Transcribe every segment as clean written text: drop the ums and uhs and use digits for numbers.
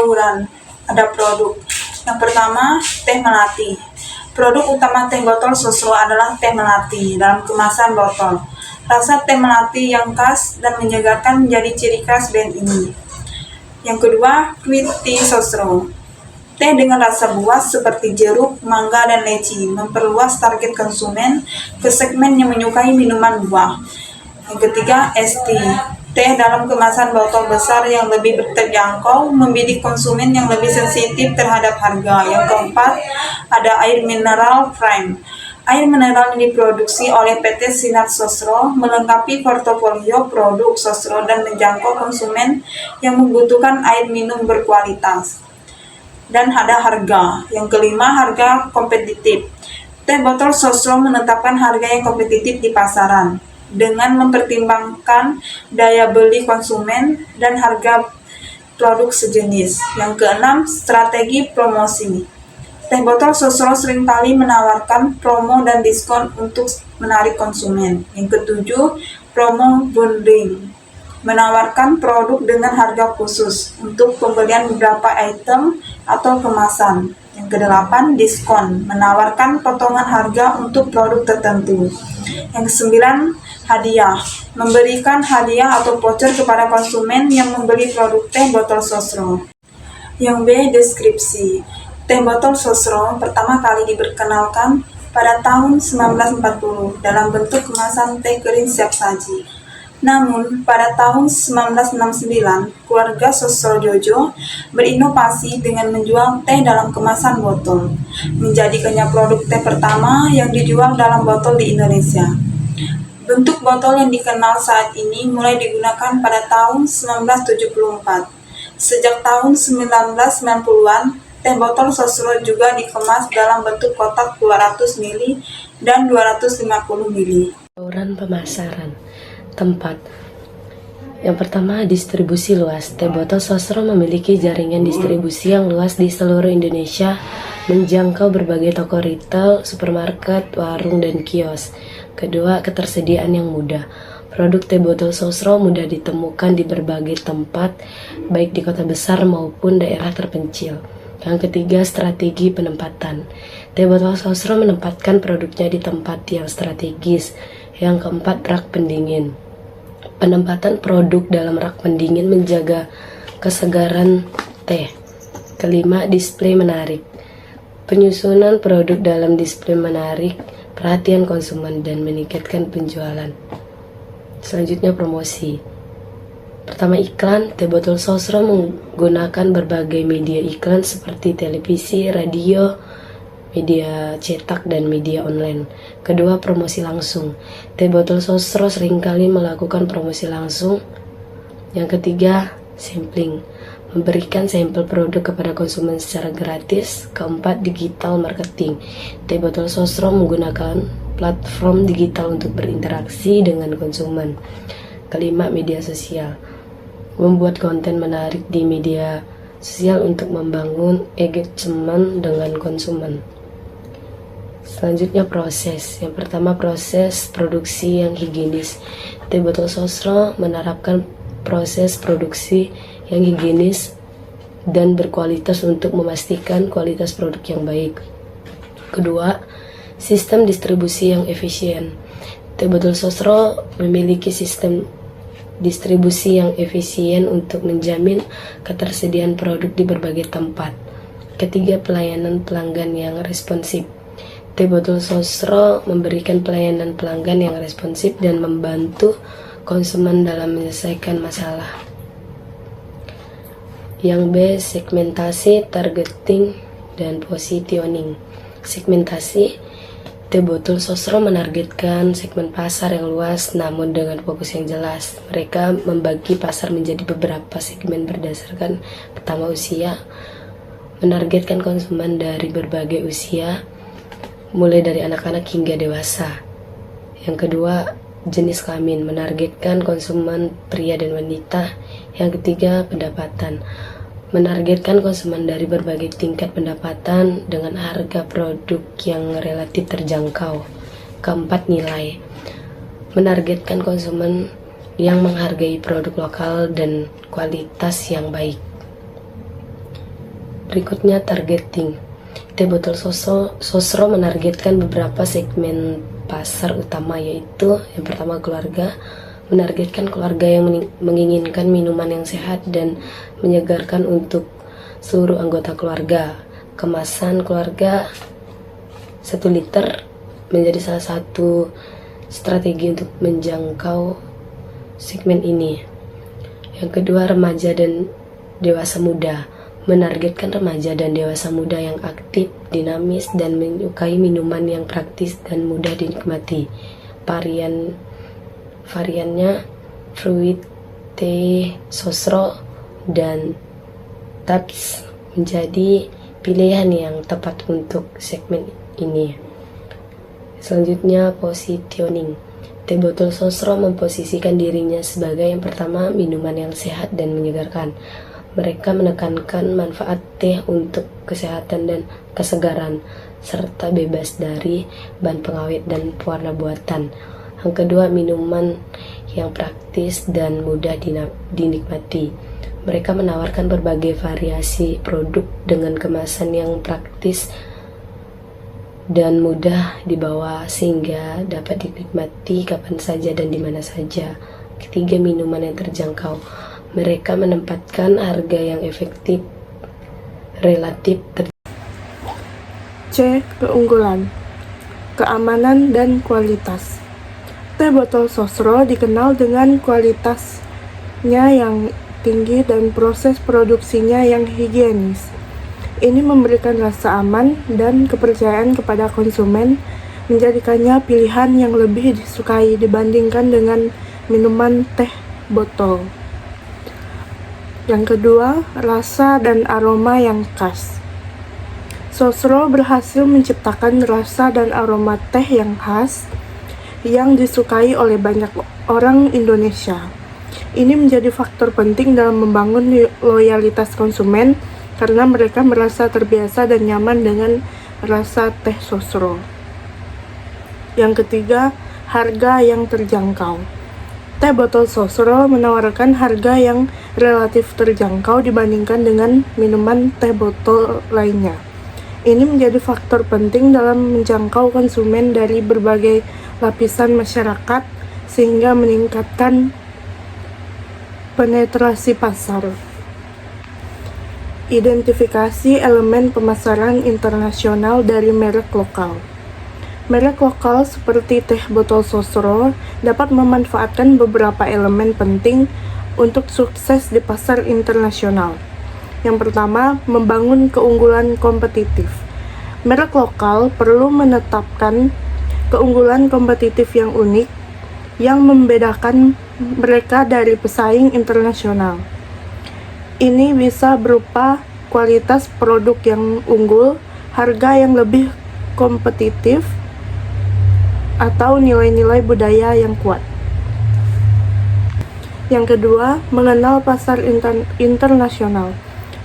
bauran. Ada produk. Yang pertama, teh melati. Produk utama teh botol Sosro adalah teh melati dalam kemasan botol. Rasa teh melati yang khas dan menyegarkan menjadi ciri khas brand ini. Yang kedua, Sweet Tea Sosro. Teh dengan rasa buah seperti jeruk, mangga, dan leci memperluas target konsumen ke segmen yang menyukai minuman buah. Yang ketiga, es teh dalam kemasan botol besar yang lebih terjangkau, membidik konsumen yang lebih sensitif terhadap harga. Yang keempat, ada air mineral Prime. Air mineral yang diproduksi oleh PT Sinar Sosro melengkapi portofolio produk Sosro dan menjangkau konsumen yang membutuhkan air minum berkualitas. Dan ada harga. Yang kelima, harga kompetitif. Teh botol Sosro menetapkan harga yang kompetitif di pasaran dengan mempertimbangkan daya beli konsumen dan harga produk sejenis. Yang keenam, strategi promosi. Teh botol Sosro seringkali menawarkan promo dan diskon untuk menarik konsumen. Yang ketujuh, promo bundling. Menawarkan produk dengan harga khusus untuk pembelian beberapa item atau kemasan. Yang kedelapan, diskon. Menawarkan potongan harga untuk produk tertentu. Yang kesembilan, hadiah. Memberikan hadiah atau voucher kepada konsumen yang membeli produk teh botol Sosro. Yang B, deskripsi. Teh botol Sosro pertama kali diperkenalkan pada tahun 1940 dalam bentuk kemasan teh kering siap saji. Namun, pada tahun 1969, keluarga Sosro Jojo berinovasi dengan menjual teh dalam kemasan botol, menjadikannya produk teh pertama yang dijual dalam botol di Indonesia. Bentuk botol yang dikenal saat ini mulai digunakan pada tahun 1974. Sejak tahun 1990-an, teh botol Sosro juga dikemas dalam bentuk kotak 200 ml dan 250 ml. Bauran pemasaran. Tempat. Yang pertama, distribusi luas. Teh botol Sosro memiliki jaringan distribusi yang luas di seluruh Indonesia, menjangkau berbagai toko retail, supermarket, warung, dan kios. Kedua, ketersediaan yang mudah. Produk teh botol Sosro mudah ditemukan di berbagai tempat, baik di kota besar maupun daerah terpencil. Yang ketiga, strategi penempatan. Teh botol Sosro menempatkan produknya di tempat yang strategis. Yang keempat, rak pendingin. Penempatan produk dalam rak pendingin menjaga kesegaran teh. Kelima, display menarik. Penyusunan produk dalam display menarik perhatian konsumen dan meningkatkan penjualan. Selanjutnya, promosi. Pertama, iklan. Teh botol Sosro menggunakan berbagai media iklan seperti televisi, radio, media cetak, dan media online. Kedua, promosi langsung. Teh botol Sosro seringkali melakukan promosi langsung. Yang ketiga, sampling. Memberikan sampel produk kepada konsumen secara gratis. Keempat, digital marketing. Teh botol Sosro menggunakan platform digital untuk berinteraksi dengan konsumen. Kelima, media sosial. Membuat konten menarik di media sosial untuk membangun engagement dengan konsumen. Selanjutnya, proses. Yang pertama, proses produksi yang higienis. Teh botol Sosro menerapkan proses produksi yang higienis dan berkualitas untuk memastikan kualitas produk yang baik. Kedua, sistem distribusi yang efisien. Teh botol Sosro memiliki sistem distribusi yang efisien untuk menjamin ketersediaan produk di berbagai tempat. Ketiga, pelayanan pelanggan yang responsif. Teh botol Sosro memberikan pelayanan pelanggan yang responsif dan membantu konsumen dalam menyelesaikan masalah. Yang B, segmentasi, targeting, dan positioning. Segmentasi. Teh botol Sosro menargetkan segmen pasar yang luas namun dengan fokus yang jelas. Mereka membagi pasar menjadi beberapa segmen berdasarkan pertama, usia. Menargetkan konsumen dari berbagai usia, mulai dari anak-anak hingga dewasa. Yang kedua, jenis kelamin. Menargetkan konsumen pria dan wanita. Yang ketiga, pendapatan. Menargetkan konsumen dari berbagai tingkat pendapatan dengan harga produk yang relatif terjangkau. Keempat, nilai. Menargetkan konsumen yang menghargai produk lokal dan kualitas yang baik. Berikutnya targeting. Teh botol sosro menargetkan beberapa segmen pasar utama, yaitu yang pertama keluarga, menargetkan keluarga yang menginginkan minuman yang sehat dan menyegarkan untuk seluruh anggota keluarga. Kemasan keluarga 1 liter menjadi salah satu strategi untuk menjangkau segmen ini. Yang kedua, remaja dan dewasa muda, menargetkan remaja dan dewasa muda yang aktif, dinamis, dan menyukai minuman yang praktis dan mudah dinikmati. Variannya fruit, teh, sosro, dan taps menjadi pilihan yang tepat untuk segmen ini. Selanjutnya, positioning. Teh botol sosro memposisikan dirinya sebagai yang pertama minuman yang sehat dan menyegarkan. Mereka menekankan manfaat teh untuk kesehatan dan kesegaran, serta bebas dari bahan pengawet dan pewarna buatan. Yang kedua, minuman yang praktis dan mudah dinikmati. Mereka menawarkan berbagai variasi produk dengan kemasan yang praktis dan mudah dibawa sehingga dapat dinikmati kapan saja dan di mana saja. Ketiga, minuman yang terjangkau. Mereka menempatkan harga yang efektif relatif C. Keunggulan, keamanan, dan kualitas. Teh botol sosro dikenal dengan kualitasnya yang tinggi dan proses produksinya yang higienis. Ini memberikan rasa aman dan kepercayaan kepada konsumen, menjadikannya pilihan yang lebih disukai dibandingkan dengan minuman teh botol. Yang kedua, rasa dan aroma yang khas. Sosro berhasil menciptakan rasa dan aroma teh yang khas yang disukai oleh banyak orang Indonesia. Ini menjadi faktor penting dalam membangun loyalitas konsumen karena mereka merasa terbiasa dan nyaman dengan rasa teh sosro. Yang ketiga, harga yang terjangkau. Teh botol sosro menawarkan harga yang relatif terjangkau dibandingkan dengan minuman teh botol lainnya. Ini menjadi faktor penting dalam menjangkau konsumen dari berbagai lapisan masyarakat sehingga meningkatkan penetrasi pasar. Identifikasi elemen pemasaran internasional dari merek lokal. Merek lokal seperti teh botol sosro dapat memanfaatkan beberapa elemen penting untuk sukses di pasar internasional. Yang pertama, membangun keunggulan kompetitif. Merek lokal perlu menetapkan keunggulan kompetitif yang unik yang membedakan mereka dari pesaing internasional. Ini bisa berupa kualitas produk yang unggul, harga yang lebih kompetitif, atau nilai-nilai budaya yang kuat. Yang kedua, mengenal pasar internasional.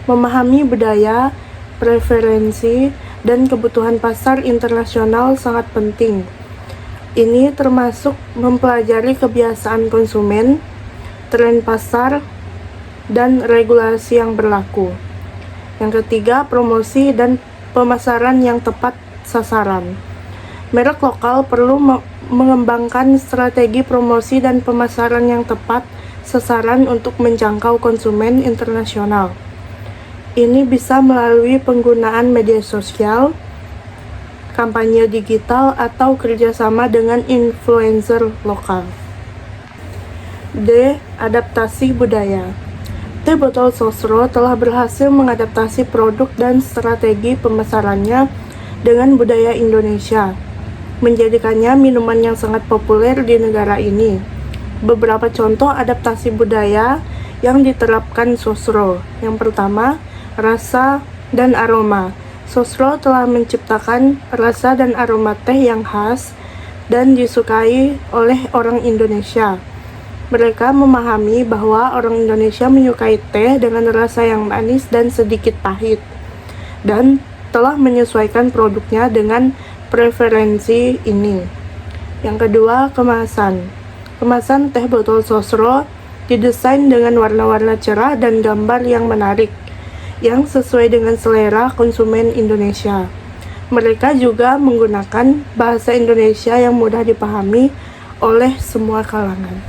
Memahami budaya, preferensi, dan kebutuhan pasar internasional sangat penting. Ini termasuk mempelajari kebiasaan konsumen, tren pasar, dan regulasi yang berlaku. Yang ketiga, promosi dan pemasaran yang tepat sasaran. Merek lokal perlu mengembangkan strategi promosi dan pemasaran yang tepat sasaran untuk menjangkau konsumen internasional. Ini bisa melalui penggunaan media sosial, kampanye digital, atau kerjasama dengan influencer lokal. D. Adaptasi budaya. Teh botol sosro telah berhasil mengadaptasi produk dan strategi pemasarannya dengan budaya Indonesia, menjadikannya minuman yang sangat populer di negara ini. Beberapa contoh adaptasi budaya yang diterapkan sosro. Yang pertama, rasa dan aroma. Sosro telah menciptakan rasa dan aroma teh yang khas dan disukai oleh orang Indonesia. Mereka memahami bahwa orang Indonesia menyukai teh dengan rasa yang manis dan sedikit pahit, dan telah menyesuaikan produknya dengan preferensi ini. Yang kedua, kemasan. Kemasan teh botol sosro didesain dengan warna-warna cerah dan gambar yang menarik. yang sesuai dengan selera konsumen Indonesia. Mereka juga menggunakan bahasa Indonesia yang mudah dipahami oleh semua kalangan.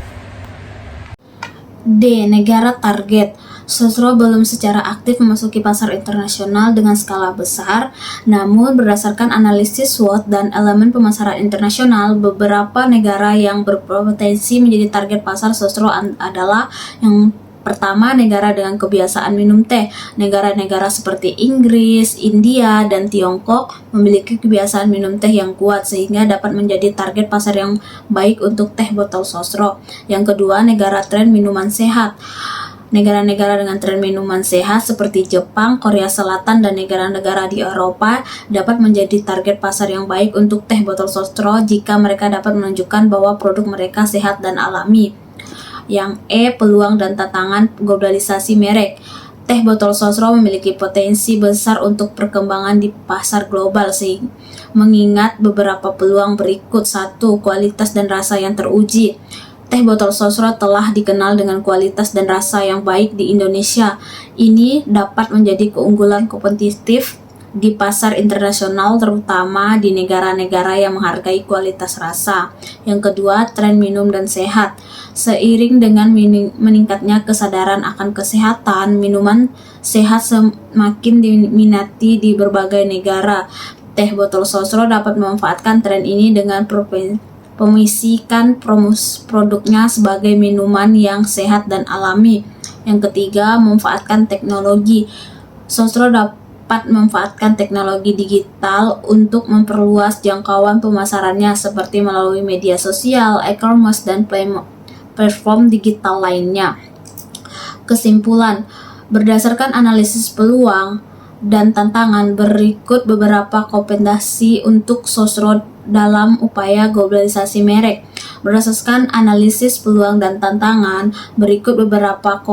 D. Negara target. Sosro belum secara aktif memasuki pasar internasional dengan skala besar, namun berdasarkan analisis SWOT dan elemen pemasaran internasional, beberapa negara yang berpotensi menjadi target pasar Sosro adalah yang pertama, negara dengan kebiasaan minum teh. Negara-negara seperti Inggris, India, dan Tiongkok memiliki kebiasaan minum teh yang kuat sehingga dapat menjadi target pasar yang baik untuk teh botol Sosro. Yang kedua, negara tren minuman sehat. Negara-negara dengan tren minuman sehat seperti Jepang, Korea Selatan, dan negara-negara di Eropa dapat menjadi target pasar yang baik untuk teh botol Sosro jika mereka dapat menunjukkan bahwa produk mereka sehat dan alami. Yang E. Peluang dan tantangan globalisasi merek. Teh botol Sosro memiliki potensi besar untuk perkembangan di pasar global mengingat beberapa peluang berikut. 1. Kualitas dan rasa yang teruji. Teh botol Sosro telah dikenal dengan kualitas dan rasa yang baik di Indonesia. Ini dapat menjadi keunggulan kompetitif di pasar internasional, terutama di negara-negara yang menghargai kualitas rasa. Yang kedua, tren minum dan sehat. Seiring dengan meningkatnya kesadaran akan kesehatan, minuman sehat semakin diminati di berbagai negara. Teh botol Sosro dapat memanfaatkan tren ini dengan pemisikan produknya sebagai minuman yang sehat dan alami. Yang ketiga, memanfaatkan teknologi. Sosro dapat memanfaatkan teknologi digital untuk memperluas jangkauan pemasarannya seperti melalui media sosial, e-commerce, dan platform digital lainnya. Kesimpulan, berdasarkan analisis peluang dan tantangan, berikut beberapa rekomendasi untuk Sosro dalam upaya globalisasi merek. Berdasarkan analisis peluang dan tantangan, berikut beberapa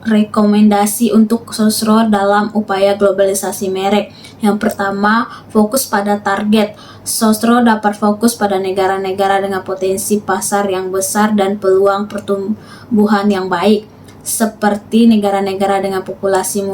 rekomendasi untuk Sosro dalam upaya globalisasi merek. Yang pertama, fokus pada target. Sosro dapat fokus pada negara-negara dengan potensi pasar yang besar dan peluang pertumbuhan yang baik, seperti negara-negara dengan populasi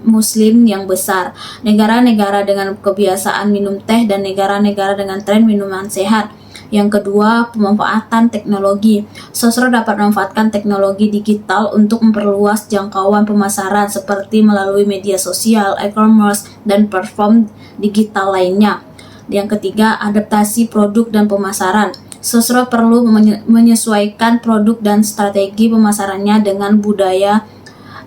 muslim yang besar, negara-negara dengan kebiasaan minum teh, dan negara-negara dengan tren minuman sehat. Yang kedua, pemanfaatan teknologi. Sosro dapat memanfaatkan teknologi digital untuk memperluas jangkauan pemasaran seperti melalui media sosial, e-commerce, dan platform digital lainnya. Yang ketiga, adaptasi produk dan pemasaran. Sosro perlu menyesuaikan produk dan strategi pemasarannya dengan budaya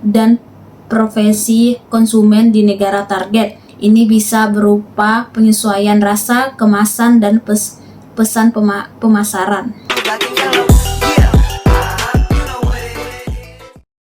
dan profesi konsumen di negara target. Ini bisa berupa penyesuaian rasa, kemasan, dan pesan pemasaran.